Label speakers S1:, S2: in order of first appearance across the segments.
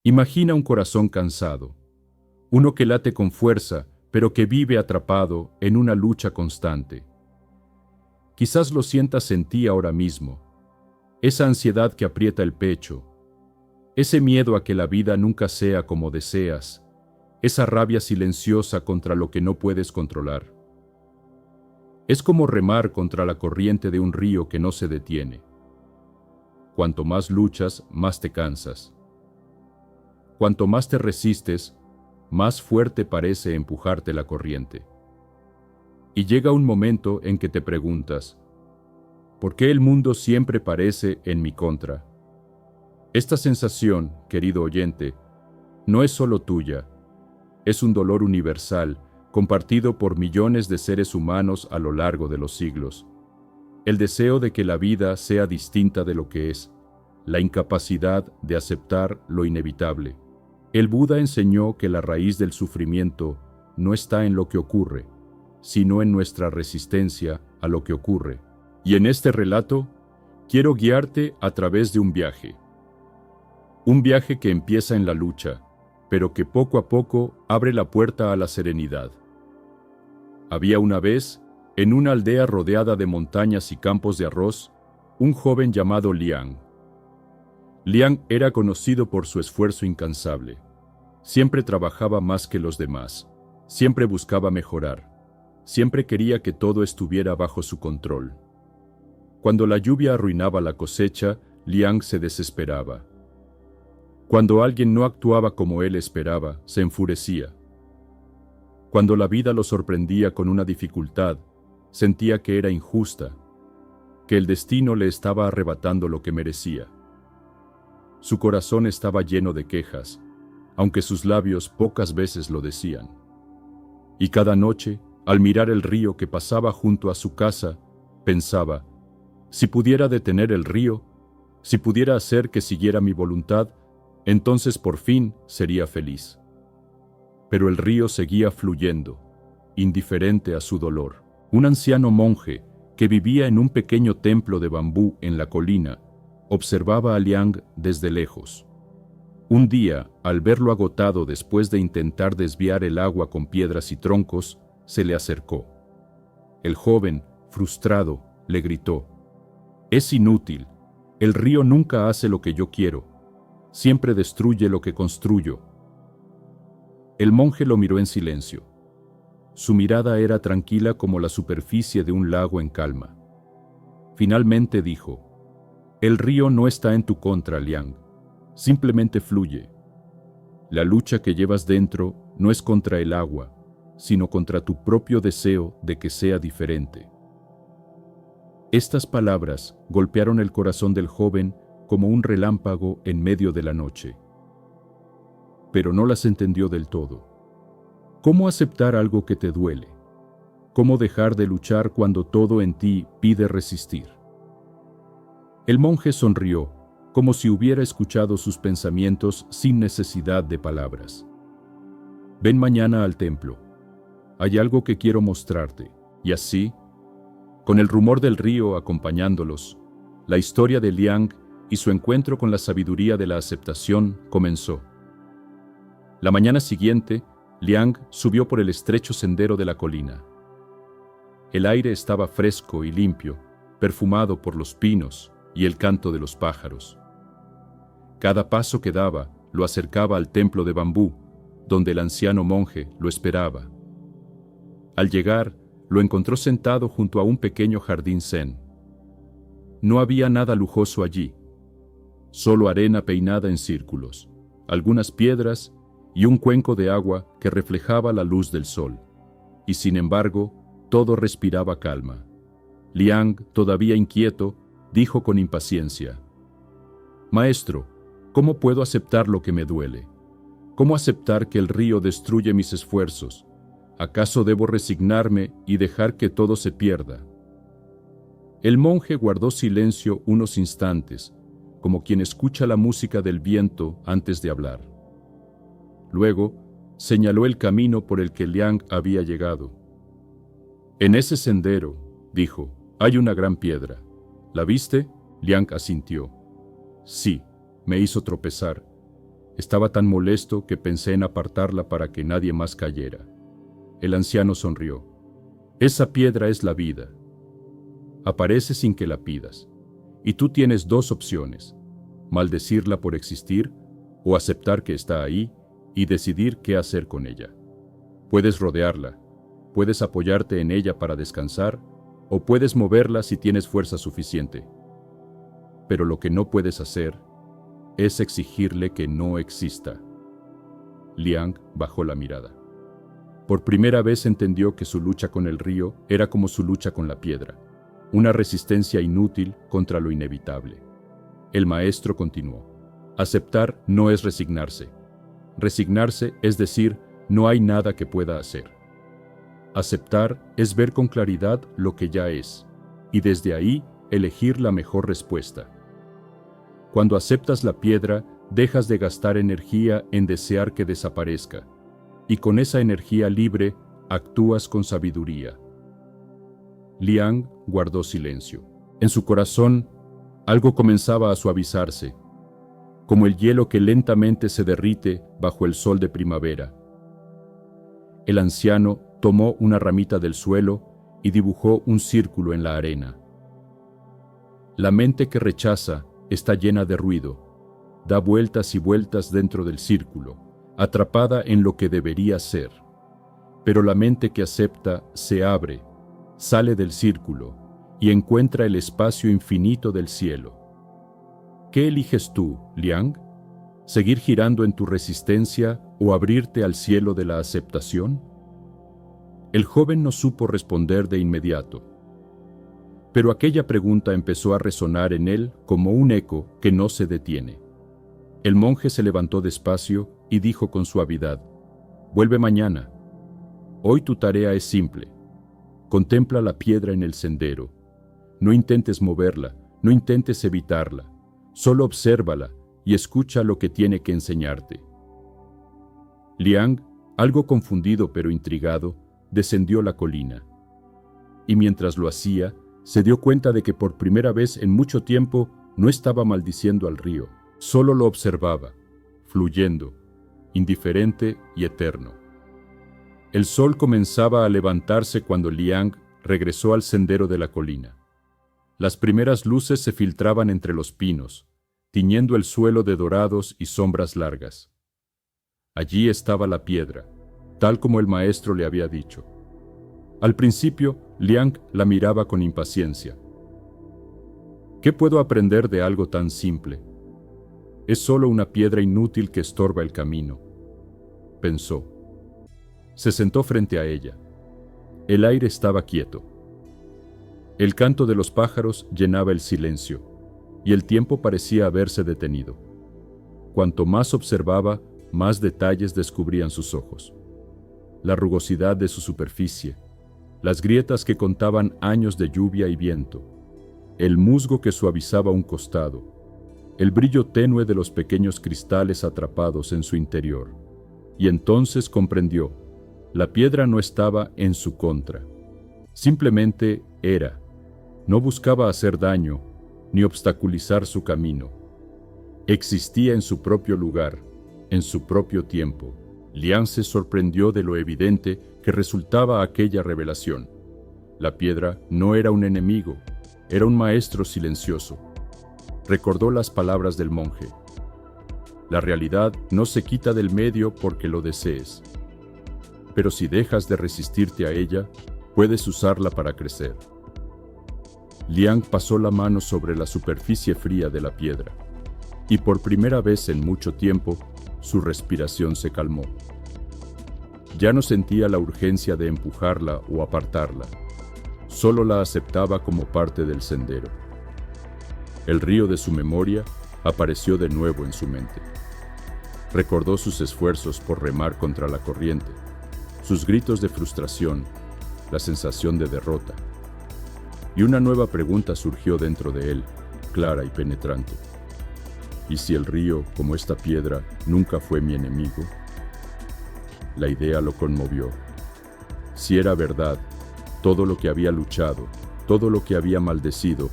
S1: Imagina un corazón cansado, uno que late con fuerza, pero que vive atrapado en una lucha constante. Quizás lo sientas en ti ahora mismo, esa ansiedad que aprieta el pecho, ese miedo a que la vida nunca sea como deseas, esa rabia silenciosa contra lo que no puedes controlar. Es como remar contra la corriente de un río que no se detiene. Cuanto más luchas, más te cansas. Cuanto más te resistes, más fuerte parece empujarte la corriente. Y llega un momento en que te preguntas, ¿por qué el mundo siempre parece en mi contra? Esta sensación, querido oyente, no es solo tuya, es un dolor universal compartido por millones de seres humanos a lo largo de los siglos. El deseo de que la vida sea distinta de lo que es, la incapacidad de aceptar lo inevitable. El Buda enseñó que la raíz del sufrimiento no está en lo que ocurre, sino en nuestra resistencia a lo que ocurre. Y en este relato, quiero guiarte a través de un viaje. Un viaje que empieza en la lucha, pero que poco a poco abre la puerta a la serenidad. Había una vez, en una aldea rodeada de montañas y campos de arroz, un joven llamado Liang. Liang era conocido por su esfuerzo incansable. Siempre trabajaba más que los demás. Siempre buscaba mejorar. Siempre quería que todo estuviera bajo su control. Cuando la lluvia arruinaba la cosecha, Liang se desesperaba. Cuando alguien no actuaba como él esperaba, se enfurecía. Cuando la vida lo sorprendía con una dificultad, sentía que era injusta, que el destino le estaba arrebatando lo que merecía. Su corazón estaba lleno de quejas, aunque sus labios pocas veces lo decían. Y cada noche, al mirar el río que pasaba junto a su casa, pensaba, si pudiera detener el río, si pudiera hacer que siguiera mi voluntad, entonces por fin sería feliz. Pero el río seguía fluyendo, indiferente a su dolor. Un anciano monje, que vivía en un pequeño templo de bambú en la colina, observaba a Liang desde lejos. Un día, al verlo agotado después de intentar desviar el agua con piedras y troncos, se le acercó. El joven, frustrado, le gritó, «Es inútil, el río nunca hace lo que yo quiero, siempre destruye lo que construyo». El monje lo miró en silencio. Su mirada era tranquila como la superficie de un lago en calma. Finalmente dijo, «El río no está en tu contra, Liang. Simplemente fluye. La lucha que llevas dentro no es contra el agua, sino contra tu propio deseo de que sea diferente». Estas palabras golpearon el corazón del joven como un relámpago en medio de la noche. Pero no las entendió del todo. ¿Cómo aceptar algo que te duele? ¿Cómo dejar de luchar cuando todo en ti pide resistir? El monje sonrió, como si hubiera escuchado sus pensamientos sin necesidad de palabras. «Ven mañana al templo. Hay algo que quiero mostrarte». Y así, con el rumor del río acompañándolos, la historia de Liang y su encuentro con la sabiduría de la aceptación comenzó. La mañana siguiente, Liang subió por el estrecho sendero de la colina. El aire estaba fresco y limpio, perfumado por los pinos y el canto de los pájaros. Cada paso que daba lo acercaba al templo de bambú, donde el anciano monje lo esperaba. Al llegar, lo encontró sentado junto a un pequeño jardín zen. No había nada lujoso allí, solo arena peinada en círculos, algunas piedras y un cuenco de agua que reflejaba la luz del sol. Y sin embargo, todo respiraba calma. Liang, todavía inquieto, dijo con impaciencia, «Maestro, ¿cómo puedo aceptar lo que me duele? ¿Cómo aceptar que el río destruye mis esfuerzos? ¿Acaso debo resignarme y dejar que todo se pierda?» El monje guardó silencio unos instantes, como quien escucha la música del viento antes de hablar. Luego, señaló el camino por el que Liang había llegado. «En ese sendero», dijo, «hay una gran piedra. ¿La viste?» Liang asintió. «Sí, me hizo tropezar. Estaba tan molesto que pensé en apartarla para que nadie más cayera. El anciano sonrió. Esa piedra es la vida. Aparece sin que la pidas, y tú tienes dos opciones: maldecirla por existir o aceptar que está ahí y decidir qué hacer con ella. Puedes rodearla, puedes apoyarte en ella para descansar, o puedes moverla si tienes fuerza suficiente. Pero lo que no puedes hacer es exigirle que no exista. Liang bajó la mirada. Por primera vez entendió que su lucha con el río era como su lucha con la piedra, una resistencia inútil contra lo inevitable. El maestro continuó. Aceptar no es resignarse. Resignarse es decir, no hay nada que pueda hacer. Aceptar es ver con claridad lo que ya es, y desde ahí elegir la mejor respuesta. Cuando aceptas la piedra, dejas de gastar energía en desear que desaparezca, y con esa energía libre actúas con sabiduría. Liang guardó silencio. En su corazón, algo comenzaba a suavizarse, como el hielo que lentamente se derrite bajo el sol de primavera. El anciano tomó una ramita del suelo y dibujó un círculo en la arena. La mente que rechaza está llena de ruido, da vueltas y vueltas dentro del círculo, atrapada en lo que debería ser. Pero la mente que acepta se abre, sale del círculo y encuentra el espacio infinito del cielo. ¿Qué eliges tú, Liang? ¿Seguir girando en tu resistencia o abrirte al cielo de la aceptación? El joven no supo responder de inmediato, pero aquella pregunta empezó a resonar en él como un eco que no se detiene. El monje se levantó despacio y dijo con suavidad: «Vuelve mañana. Hoy tu tarea es simple. Contempla la piedra en el sendero. No intentes moverla, no intentes evitarla. Solo obsérvala y escucha lo que tiene que enseñarte». Liang, algo confundido pero intrigado, descendió la colina. Y mientras lo hacía, se dio cuenta de que por primera vez en mucho tiempo no estaba maldiciendo al río, solo lo observaba, fluyendo, indiferente y eterno. El sol comenzaba a levantarse cuando Liang regresó al sendero de la colina. Las primeras luces se filtraban entre los pinos, tiñendo el suelo de dorados y sombras largas. Allí estaba la piedra, tal como el maestro le había dicho. Al principio, Liang la miraba con impaciencia. ¿Qué puedo aprender de algo tan simple? Es solo una piedra inútil que estorba el camino, pensó. Se sentó frente a ella. El aire estaba quieto. El canto de los pájaros llenaba el silencio, y el tiempo parecía haberse detenido. Cuanto más observaba, más detalles descubrían sus ojos. La rugosidad de su superficie, las grietas que contaban años de lluvia y viento, el musgo que suavizaba un costado, el brillo tenue de los pequeños cristales atrapados en su interior. Y entonces comprendió, la piedra no estaba en su contra. Simplemente era. No buscaba hacer daño, ni obstaculizar su camino. Existía en su propio lugar, en su propio tiempo. Liang se sorprendió de lo evidente que resultaba aquella revelación. La piedra no era un enemigo, era un maestro silencioso. Recordó las palabras del monje. La realidad no se quita del medio porque lo desees. Pero si dejas de resistirte a ella, puedes usarla para crecer. Liang pasó la mano sobre la superficie fría de la piedra, y por primera vez en mucho tiempo, su respiración se calmó. Ya no sentía la urgencia de empujarla o apartarla, solo la aceptaba como parte del sendero. El río de su memoria apareció de nuevo en su mente. Recordó sus esfuerzos por remar contra la corriente, sus gritos de frustración, la sensación de derrota. Y una nueva pregunta surgió dentro de él, clara y penetrante. ¿Y si el río, como esta piedra, nunca fue mi enemigo? La idea lo conmovió. Si era verdad, todo lo que había luchado, todo lo que había maldecido,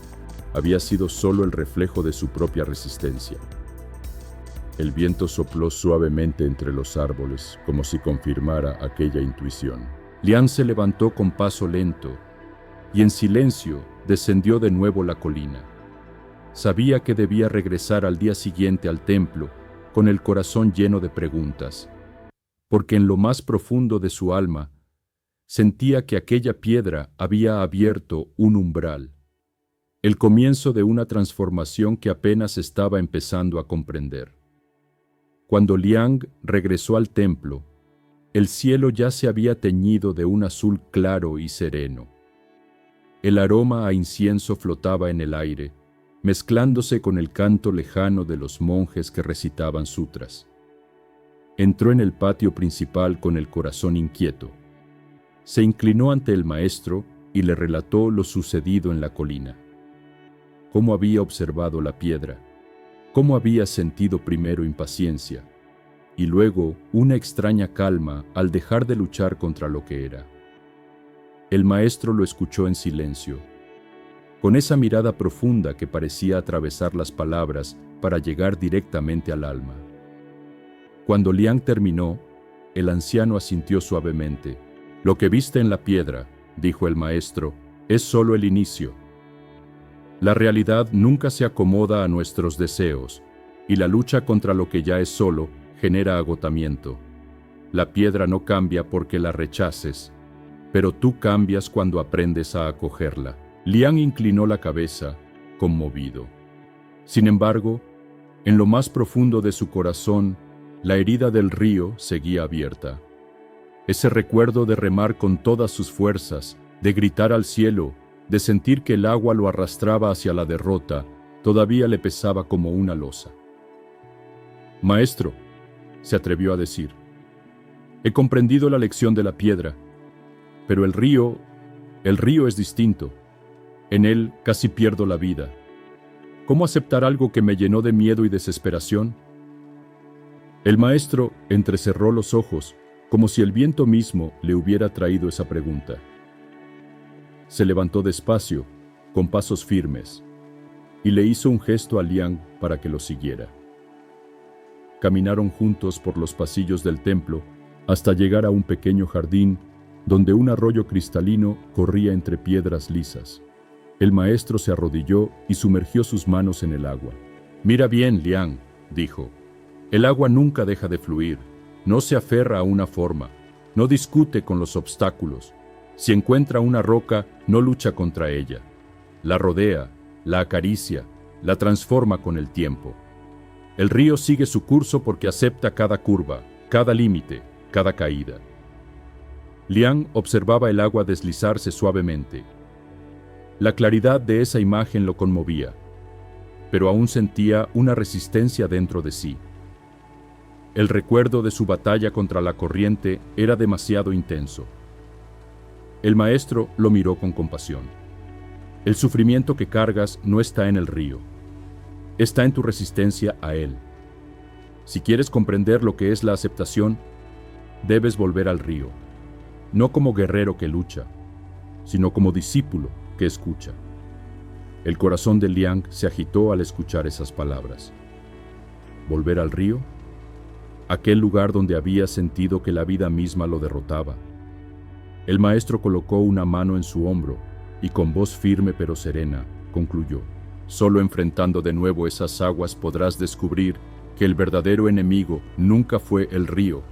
S1: había sido solo el reflejo de su propia resistencia. El viento sopló suavemente entre los árboles, como si confirmara aquella intuición. Liang se levantó con paso lento y en silencio descendió de nuevo la colina. Sabía que debía regresar al día siguiente al templo con el corazón lleno de preguntas, porque en lo más profundo de su alma sentía que aquella piedra había abierto un umbral, el comienzo de una transformación que apenas estaba empezando a comprender. Cuando Liang regresó al templo, el cielo ya se había teñido de un azul claro y sereno. El aroma a incienso flotaba en el aire, mezclándose con el canto lejano de los monjes que recitaban sutras. Entró en el patio principal con el corazón inquieto. Se inclinó ante el maestro y le relató lo sucedido en la colina. Cómo había observado la piedra, cómo había sentido primero impaciencia y luego una extraña calma al dejar de luchar contra lo que era. El maestro lo escuchó en silencio, con esa mirada profunda que parecía atravesar las palabras para llegar directamente al alma. Cuando Liang terminó, el anciano asintió suavemente. «Lo que viste en la piedra», dijo el maestro, «es solo el inicio. La realidad nunca se acomoda a nuestros deseos, y la lucha contra lo que ya es solo genera agotamiento. La piedra no cambia porque la rechaces, pero tú cambias cuando aprendes a acogerla». Liang inclinó la cabeza, conmovido. Sin embargo, en lo más profundo de su corazón, la herida del río seguía abierta. Ese recuerdo de remar con todas sus fuerzas, de gritar al cielo, de sentir que el agua lo arrastraba hacia la derrota, todavía le pesaba como una losa. «Maestro», se atrevió a decir, «he comprendido la lección de la piedra, pero el río es distinto. En él casi pierdo la vida. ¿Cómo aceptar algo que me llenó de miedo y desesperación?» El maestro entrecerró los ojos, como si el viento mismo le hubiera traído esa pregunta. Se levantó despacio, con pasos firmes, y le hizo un gesto a Liang para que lo siguiera. Caminaron juntos por los pasillos del templo hasta llegar a un pequeño jardín donde un arroyo cristalino corría entre piedras lisas. El maestro se arrodilló y sumergió sus manos en el agua. «Mira bien, Liang», dijo. «El agua nunca deja de fluir, no se aferra a una forma, no discute con los obstáculos. Si encuentra una roca, no lucha contra ella. La rodea, la acaricia, la transforma con el tiempo. El río sigue su curso porque acepta cada curva, cada límite, cada caída». Liang observaba el agua deslizarse suavemente. La claridad de esa imagen lo conmovía, pero aún sentía una resistencia dentro de sí. El recuerdo de su batalla contra la corriente era demasiado intenso. El maestro lo miró con compasión. «El sufrimiento que cargas no está en el río, está en tu resistencia a él. Si quieres comprender lo que es la aceptación, debes volver al río, no como guerrero que lucha, sino como discípulo que escucha». El corazón de Liang se agitó al escuchar esas palabras. ¿Volver al río? Aquel lugar donde había sentido que la vida misma lo derrotaba. El maestro colocó una mano en su hombro y con voz firme pero serena concluyó: «Solo enfrentando de nuevo esas aguas podrás descubrir que el verdadero enemigo nunca fue el río,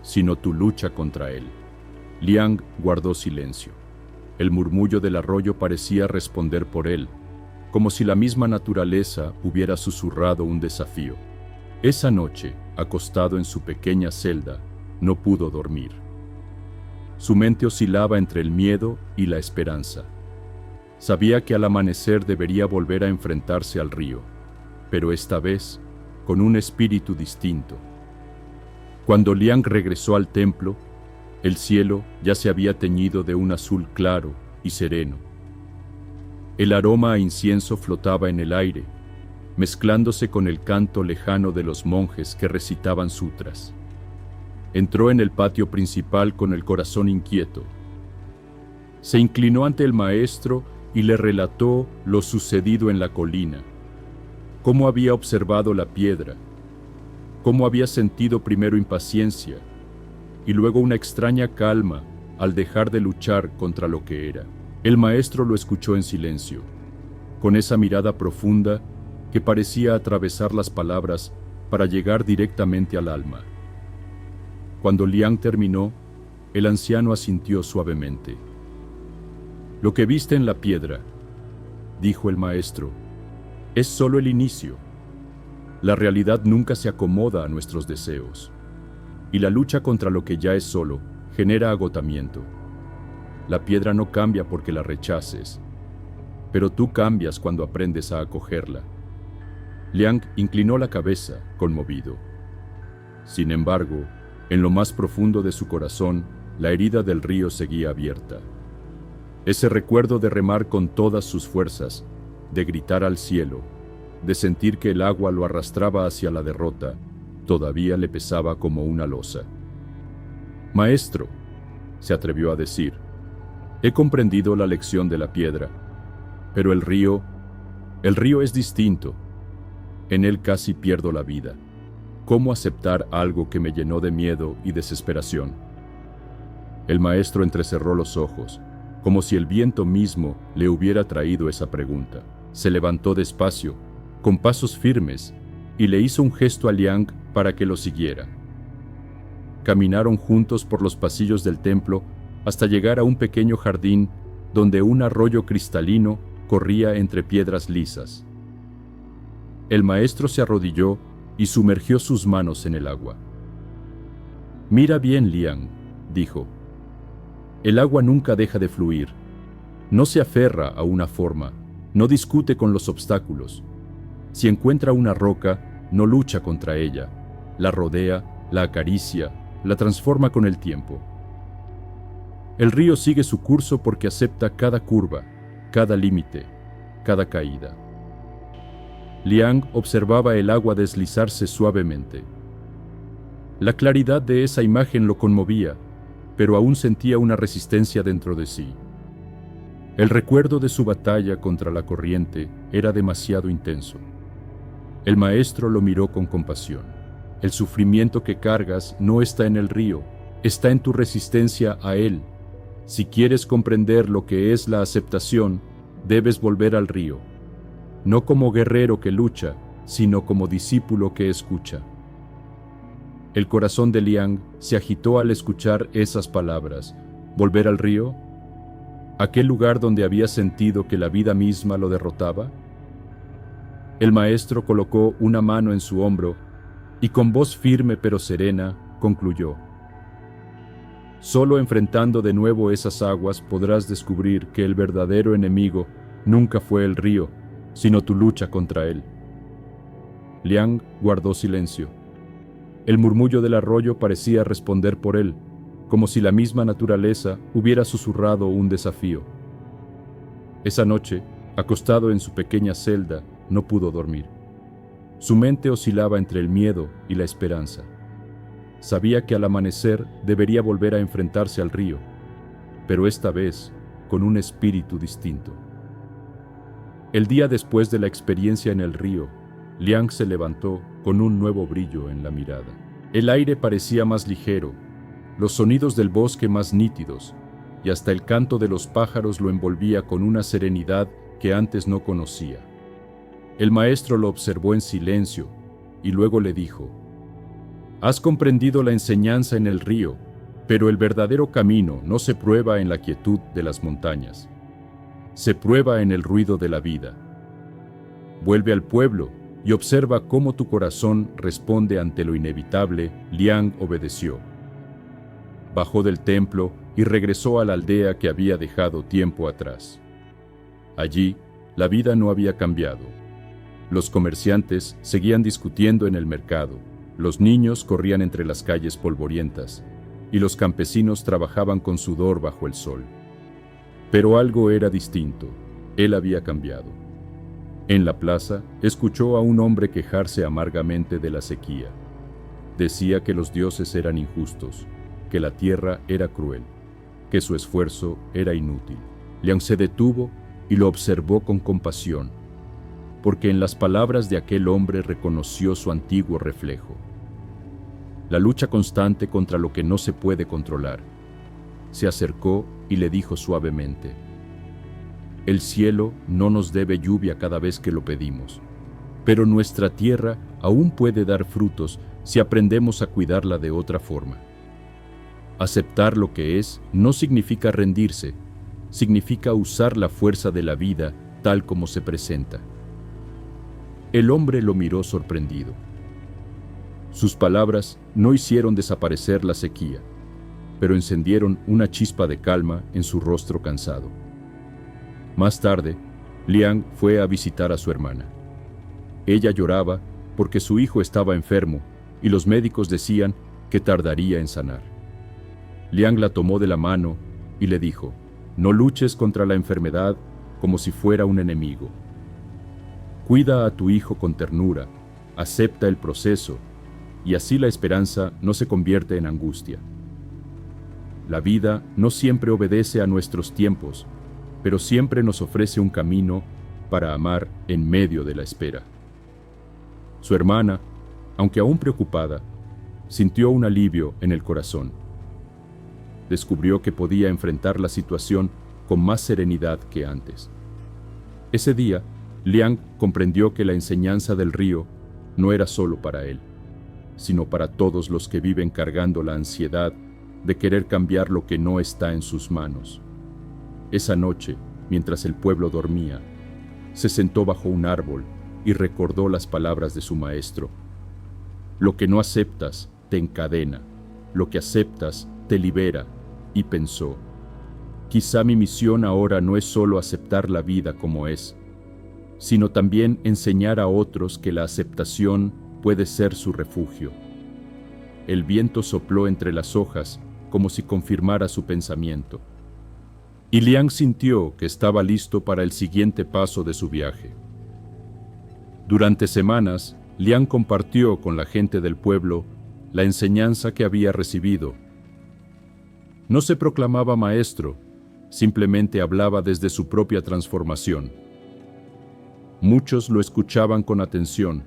S1: sino tu lucha contra él». Liang guardó silencio. El murmullo del arroyo parecía responder por él, como si la misma naturaleza hubiera susurrado un desafío. Esa noche, acostado en su pequeña celda, no pudo dormir. Su mente oscilaba entre el miedo y la esperanza. Sabía que al amanecer debería volver a enfrentarse al río, pero esta vez con un espíritu distinto. Cuando Liang regresó al templo, el cielo ya se había teñido de un azul claro y sereno. El aroma a incienso flotaba en el aire, mezclándose con el canto lejano de los monjes que recitaban sutras. Entró en el patio principal con el corazón inquieto. Se inclinó ante el maestro y le relató lo sucedido en la colina, cómo había observado la piedra, cómo había sentido primero impaciencia y luego una extraña calma al dejar de luchar contra lo que era. El maestro lo escuchó en silencio, con esa mirada profunda que parecía atravesar las palabras para llegar directamente al alma. Cuando Liang terminó, el anciano asintió suavemente. «Lo que viste en la piedra», dijo el maestro, «es solo el inicio. La realidad nunca se acomoda a nuestros deseos, y la lucha contra lo que ya es solo genera agotamiento. La piedra no cambia porque la rechaces, pero tú cambias cuando aprendes a acogerla». Liang inclinó la cabeza, conmovido. Sin embargo, en lo más profundo de su corazón, la herida del río seguía abierta. Ese recuerdo de remar con todas sus fuerzas, de gritar al cielo, de sentir que el agua lo arrastraba hacia la derrota, todavía le pesaba como una losa. «Maestro», se atrevió a decir, «he comprendido la lección de la piedra, pero el río es distinto. En él casi pierdo la vida. ¿Cómo aceptar algo que me llenó de miedo y desesperación?». El maestro entrecerró los ojos, como si el viento mismo le hubiera traído esa pregunta. Se levantó despacio, con pasos firmes, y le hizo un gesto a Liang para que lo siguiera. Caminaron juntos por los pasillos del templo hasta llegar a un pequeño jardín donde un arroyo cristalino corría entre piedras lisas. El maestro se arrodilló y sumergió sus manos en el agua. «Mira bien, Liang», dijo. «El agua nunca deja de fluir. No se aferra a una forma, no discute con los obstáculos. Si encuentra una roca, no lucha contra ella, la rodea, la acaricia, la transforma con el tiempo. El río sigue su curso porque acepta cada curva, cada límite, cada caída». Liang observaba el agua deslizarse suavemente. La claridad de esa imagen lo conmovía, pero aún sentía una resistencia dentro de sí. El recuerdo de su batalla contra la corriente era demasiado intenso. El maestro lo miró con compasión. «El sufrimiento que cargas no está en el río, está en tu resistencia a él. Si quieres comprender lo que es la aceptación, debes volver al río. No como guerrero que lucha, sino como discípulo que escucha». El corazón de Liang se agitó al escuchar esas palabras. ¿Volver al río? ¿Aquel lugar donde había sentido que la vida misma lo derrotaba? El maestro colocó una mano en su hombro y con voz firme pero serena concluyó: «Solo enfrentando de nuevo esas aguas podrás descubrir que el verdadero enemigo nunca fue el río, sino tu lucha contra él». Liang guardó silencio. El murmullo del arroyo parecía responder por él, como si la misma naturaleza hubiera susurrado un desafío. Esa noche, acostado en su pequeña celda, no pudo dormir. Su mente oscilaba entre el miedo y la esperanza. Sabía que al amanecer debería volver a enfrentarse al río, pero esta vez con un espíritu distinto. El día después de la experiencia en el río, Liang se levantó con un nuevo brillo en la mirada. El aire parecía más ligero, los sonidos del bosque más nítidos, y hasta el canto de los pájaros lo envolvía con una serenidad que antes no conocía. El maestro lo observó en silencio y luego le dijo: «Has comprendido la enseñanza en el río, pero el verdadero camino no se prueba en la quietud de las montañas. Se prueba en el ruido de la vida. Vuelve al pueblo y observa cómo tu corazón responde ante lo inevitable». Liang obedeció. Bajó del templo y regresó a la aldea que había dejado tiempo atrás. Allí, la vida no había cambiado. Los comerciantes seguían discutiendo en el mercado, los niños corrían entre las calles polvorientas, y los campesinos trabajaban con sudor bajo el sol. Pero algo era distinto, él había cambiado. En la plaza, escuchó a un hombre quejarse amargamente de la sequía. Decía que los dioses eran injustos, que la tierra era cruel, que su esfuerzo era inútil. Liang se detuvo y lo observó con compasión, porque en las palabras de aquel hombre reconoció su antiguo reflejo. la lucha constante contra lo que no se puede controlar. Se acercó y le dijo suavemente: el cielo no nos debe lluvia cada vez que lo pedimos, pero nuestra tierra aún puede dar frutos si aprendemos a cuidarla de otra forma. Aceptar lo que es no significa rendirse, significa usar la fuerza de la vida tal como se presenta. El hombre lo miró sorprendido. Sus palabras no hicieron desaparecer la sequía, pero encendieron una chispa de calma en su rostro cansado. Más tarde, Liang fue a visitar a su hermana. Ella lloraba porque su hijo estaba enfermo y los médicos decían que tardaría en sanar. Liang la tomó de la mano y le dijo: no luches contra la enfermedad como si fuera un enemigo. Cuida a tu hijo con ternura, acepta el proceso, y así la esperanza no se convierte en angustia. La vida no siempre obedece a nuestros tiempos, pero siempre nos ofrece un camino para amar en medio de la espera. Su hermana, aunque aún preocupada, sintió un alivio en el corazón. Descubrió que podía enfrentar la situación con más serenidad que antes. Ese día, Liang comprendió que la enseñanza del río no era solo para él, sino para todos los que viven cargando la ansiedad de querer cambiar lo que no está en sus manos. Esa noche, mientras el pueblo dormía, se sentó bajo un árbol y recordó las palabras de su maestro: lo que no aceptas te encadena, lo que aceptas te libera. Y pensó: quizá mi misión ahora no es solo aceptar la vida como es, sino también enseñar a otros que la aceptación puede ser su refugio. El viento sopló entre las hojas como si confirmara su pensamiento, y Liang sintió que estaba listo para el siguiente paso de su viaje. Durante semanas, Liang compartió con la gente del pueblo la enseñanza que había recibido. No se proclamaba maestro, simplemente hablaba desde su propia transformación. Muchos lo escuchaban con atención,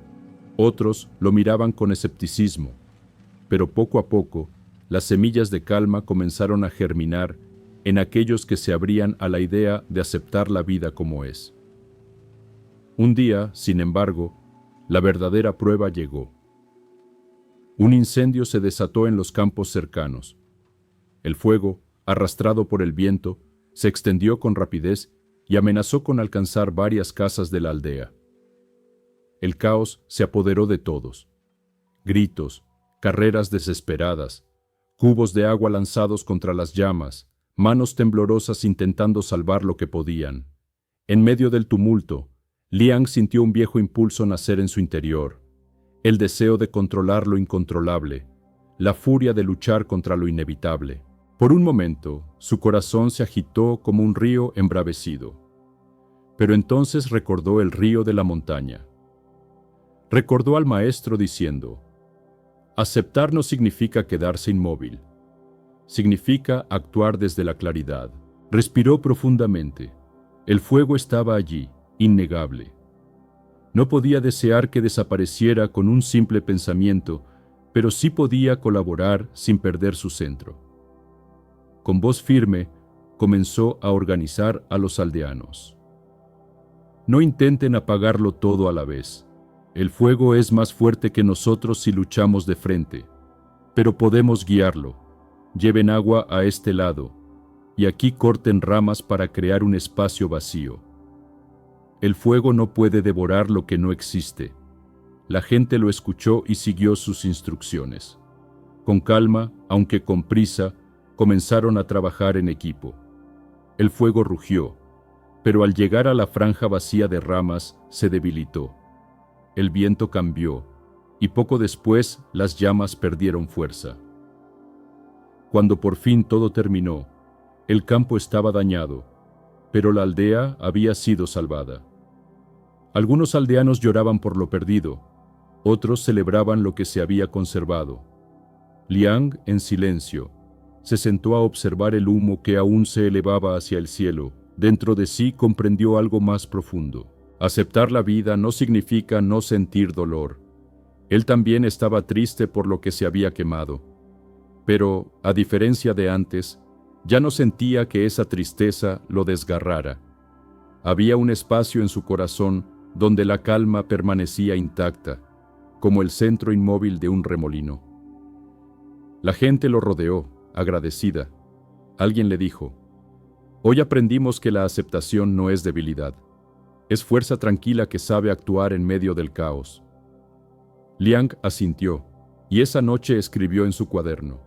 S1: otros lo miraban con escepticismo, pero poco a poco, las semillas de calma comenzaron a germinar en aquellos que se abrían a la idea de aceptar la vida como es. Un día, sin embargo, la verdadera prueba llegó. Un incendio se desató en los campos cercanos. El fuego, arrastrado por el viento, se extendió con rapidez y amenazó con alcanzar varias casas de la aldea. El caos se apoderó de todos. Gritos, carreras desesperadas, cubos de agua lanzados contra las llamas, manos temblorosas intentando salvar lo que podían. En medio del tumulto, Liang sintió un viejo impulso nacer en su interior, el deseo de controlar lo incontrolable, la furia de luchar contra lo inevitable. Por un momento, su corazón se agitó como un río embravecido. Pero entonces recordó el río de la montaña. Recordó al maestro diciendo: aceptar no significa quedarse inmóvil. Significa actuar desde la claridad. Respiró profundamente. El fuego estaba allí, innegable. No podía desear que desapareciera con un simple pensamiento, pero sí podía colaborar sin perder su centro. Con voz firme, comenzó a organizar a los aldeanos. No intenten apagarlo todo a la vez. El fuego es más fuerte que nosotros si luchamos de frente, pero podemos guiarlo. Lleven agua a este lado, y aquí corten ramas para crear un espacio vacío. El fuego no puede devorar lo que no existe. La gente lo escuchó y siguió sus instrucciones. Con calma, aunque con prisa, comenzaron a trabajar en equipo. El fuego rugió, pero al llegar a la franja vacía de ramas, se debilitó. El viento cambió, y poco después las llamas perdieron fuerza. Cuando por fin todo terminó, el campo estaba dañado, pero la aldea había sido salvada. Algunos aldeanos lloraban por lo perdido, otros celebraban lo que se había conservado. Liang, en silencio, se sentó a observar el humo que aún se elevaba hacia el cielo. Dentro de sí comprendió algo más profundo. Aceptar la vida no significa no sentir dolor. Él también estaba triste por lo que se había quemado, pero, a diferencia de antes, ya no sentía que esa tristeza lo desgarrara. Había un espacio en su corazón donde la calma permanecía intacta, como el centro inmóvil de un remolino. La gente lo rodeó, agradecida. Alguien le dijo: «Hoy aprendimos que la aceptación no es debilidad, es fuerza tranquila que sabe actuar en medio del caos». Liang asintió, y esa noche escribió en su cuaderno: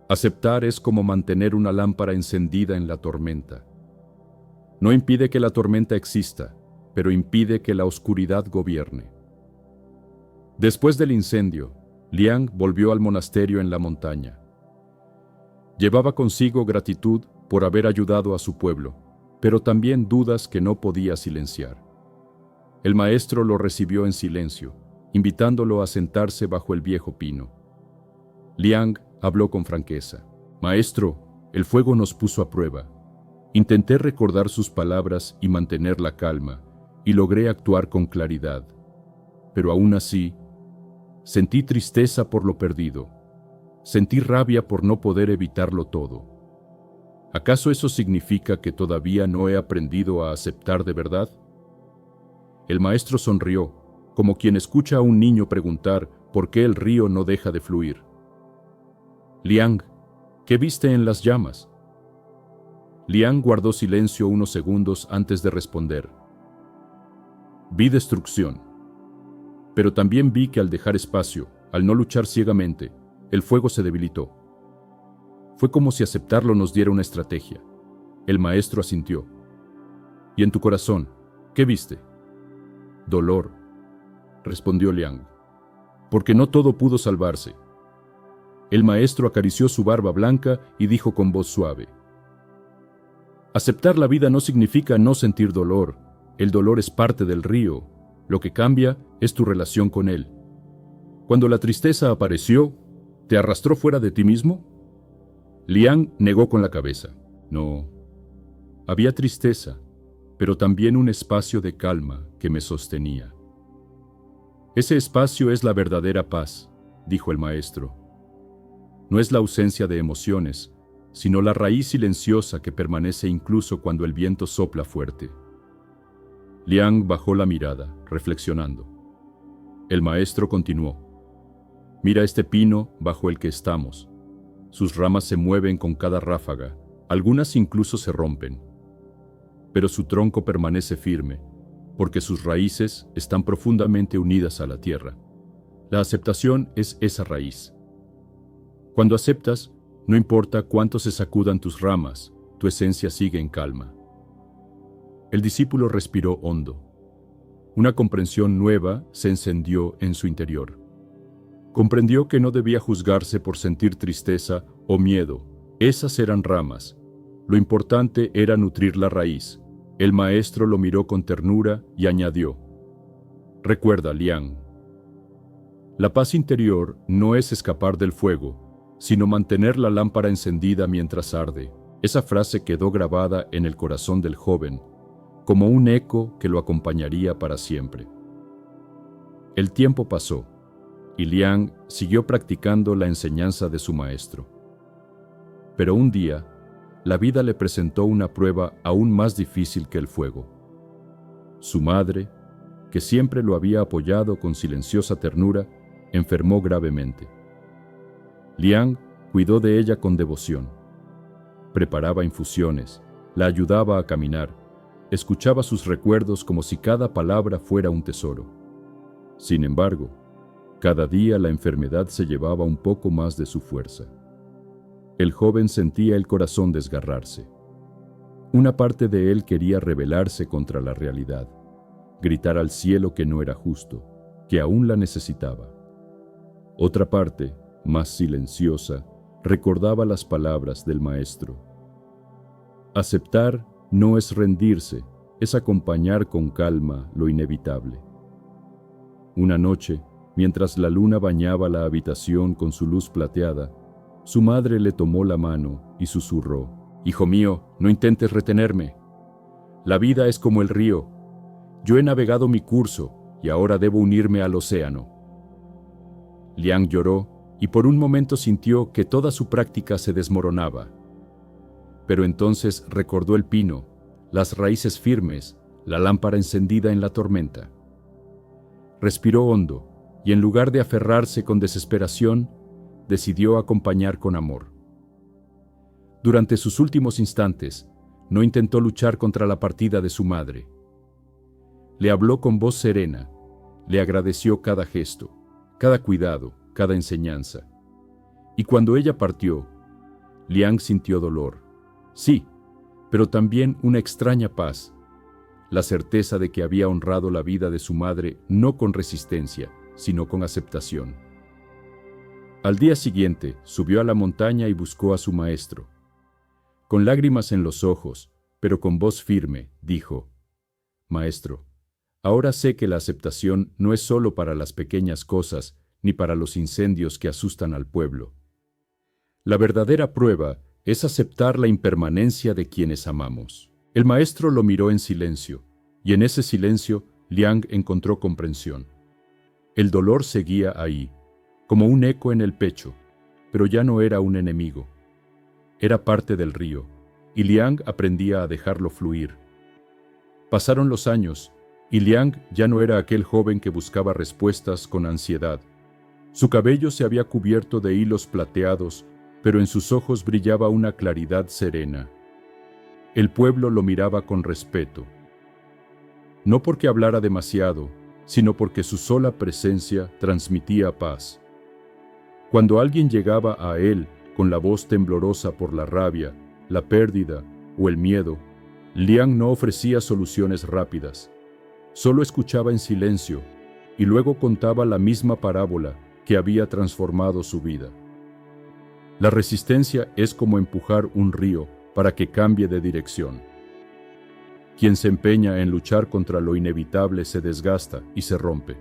S1: «Aceptar es como mantener una lámpara encendida en la tormenta. No impide que la tormenta exista, pero impide que la oscuridad gobierne». Después del incendio, Liang volvió al monasterio en la montaña. Llevaba consigo gratitud por haber ayudado a su pueblo, pero también dudas que no podía silenciar. El maestro lo recibió en silencio, invitándolo a sentarse bajo el viejo pino. Liang habló con franqueza: «Maestro, el fuego nos puso a prueba. Intenté recordar sus palabras y mantener la calma, y logré actuar con claridad. Pero aún así, sentí tristeza por lo perdido. Sentí rabia por no poder evitarlo todo. ¿Acaso eso significa que todavía no he aprendido a aceptar de verdad?». El maestro sonrió, como quien escucha a un niño preguntar por qué el río no deja de fluir. «Liang, ¿qué viste en las llamas?». Liang guardó silencio unos segundos antes de responder: «Vi destrucción. Pero también vi que al dejar espacio, al no luchar ciegamente, el fuego se debilitó. Fue como si aceptarlo nos diera una estrategia». El maestro asintió. «¿Y en tu corazón, qué viste?». «Dolor», respondió Liang, «porque no todo pudo salvarse». El maestro acarició su barba blanca y dijo con voz suave: «Aceptar la vida no significa no sentir dolor. El dolor es parte del río. Lo que cambia es tu relación con él. Cuando la tristeza apareció, ¿te arrastró fuera de ti mismo?». Liang negó con la cabeza. «No. Había tristeza, pero también un espacio de calma que me sostenía». «Ese espacio es la verdadera paz», dijo el maestro. «No es la ausencia de emociones, sino la raíz silenciosa que permanece incluso cuando el viento sopla fuerte». Liang bajó la mirada, reflexionando. El maestro continuó: «Mira este pino bajo el que estamos. Sus ramas se mueven con cada ráfaga, algunas incluso se rompen. Pero su tronco permanece firme, porque sus raíces están profundamente unidas a la tierra. La aceptación es esa raíz. Cuando aceptas, no importa cuánto se sacudan tus ramas, tu esencia sigue en calma». El discípulo respiró hondo. Una comprensión nueva se encendió en su interior. Comprendió que no debía juzgarse por sentir tristeza o miedo. Esas eran ramas. Lo importante era nutrir la raíz. El maestro lo miró con ternura y añadió: «Recuerda, Liang, la paz interior no es escapar del fuego, sino mantener la lámpara encendida mientras arde». Esa frase quedó grabada en el corazón del joven, como un eco que lo acompañaría para siempre. El tiempo pasó, y Liang siguió practicando la enseñanza de su maestro. Pero un día, la vida le presentó una prueba aún más difícil que el fuego. Su madre, que siempre lo había apoyado con silenciosa ternura, enfermó gravemente. Liang cuidó de ella con devoción. Preparaba infusiones, la ayudaba a caminar, escuchaba sus recuerdos como si cada palabra fuera un tesoro. Sin embargo, cada día la enfermedad se llevaba un poco más de su fuerza. El joven sentía el corazón desgarrarse. Una parte de él quería rebelarse contra la realidad, gritar al cielo que no era justo, que aún la necesitaba. Otra parte, más silenciosa, recordaba las palabras del maestro. Aceptar no es rendirse, es acompañar con calma lo inevitable. Una noche, mientras la luna bañaba la habitación con su luz plateada, su madre le tomó la mano y susurró: «Hijo mío, no intentes retenerme. La vida es como el río. Yo he navegado mi curso y ahora debo unirme al océano. Liang lloró y por un momento sintió que toda su práctica se desmoronaba. Pero entonces recordó el pino, las raíces firmes, la lámpara encendida en la tormenta. Respiró hondo y en lugar de aferrarse con desesperación, decidió acompañar con amor. Durante sus últimos instantes, no intentó luchar contra la partida de su madre. Le habló con voz serena, le agradeció cada gesto, cada cuidado, cada enseñanza. Y cuando ella partió, Liang sintió dolor. Sí, pero también una extraña paz, la certeza de que había honrado la vida de su madre no con resistencia, sino con aceptación. Al día siguiente, subió a la montaña y buscó a su maestro. Con lágrimas en los ojos, pero con voz firme, dijo: «Maestro, ahora sé que la aceptación no es solo para las pequeñas cosas, ni para los incendios que asustan al pueblo. La verdadera prueba es aceptar la impermanencia de quienes amamos». El maestro lo miró en silencio, y en ese silencio Liang encontró comprensión. El dolor seguía ahí, como un eco en el pecho, pero ya no era un enemigo. Era parte del río, y Liang aprendía a dejarlo fluir. Pasaron los años, y Liang ya no era aquel joven que buscaba respuestas con ansiedad. Su cabello se había cubierto de hilos plateados, pero en sus ojos brillaba una claridad serena. El pueblo lo miraba con respeto. No porque hablara demasiado, sino porque su sola presencia transmitía paz. Cuando alguien llegaba a él con la voz temblorosa por la rabia, la pérdida o el miedo, Liang no ofrecía soluciones rápidas. Solo escuchaba en silencio y luego contaba la misma parábola que había transformado su vida. La resistencia es como empujar un río para que cambie de dirección. Quien se empeña en luchar contra lo inevitable se desgasta y se rompe.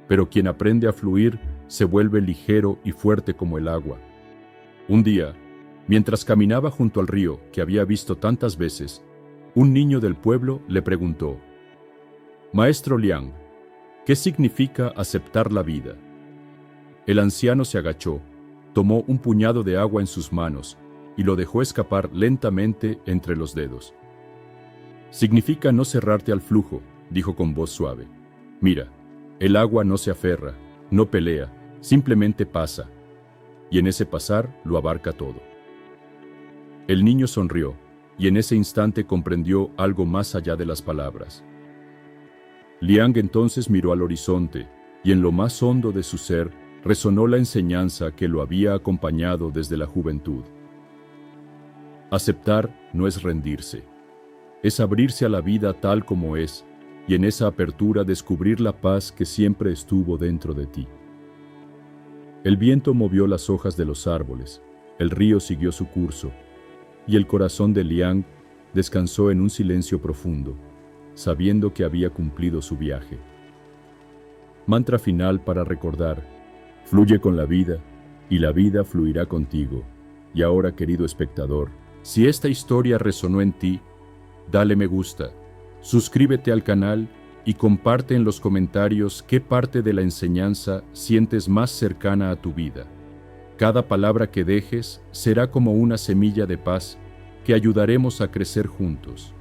S1: Pero quien aprende a fluir se vuelve ligero y fuerte como el agua. Un día, mientras caminaba junto al río que había visto tantas veces, un niño del pueblo le preguntó: «Maestro Liang, ¿qué significa aceptar la vida?». El anciano se agachó, tomó un puñado de agua en sus manos y lo dejó escapar lentamente entre los dedos. «Significa no cerrarte al flujo», dijo con voz suave. «Mira, el agua no se aferra, no pelea, simplemente pasa, y en ese pasar lo abarca todo». El niño sonrió, y en ese instante comprendió algo más allá de las palabras. Liang entonces miró al horizonte, y en lo más hondo de su ser resonó la enseñanza que lo había acompañado desde la juventud. Aceptar no es rendirse, es abrirse a la vida tal como es, y en esa apertura descubrir la paz que siempre estuvo dentro de ti. El viento movió las hojas de los árboles, el río siguió su curso, y el corazón de Liang descansó en un silencio profundo, sabiendo que había cumplido su viaje. Mantra final para recordar: fluye con la vida, y la vida fluirá contigo. Y ahora, querido espectador, si esta historia resonó en ti, dale me gusta, suscríbete al canal y comparte en los comentarios qué parte de la enseñanza sientes más cercana a tu vida. Cada palabra que dejes será como una semilla de paz que ayudaremos a crecer juntos.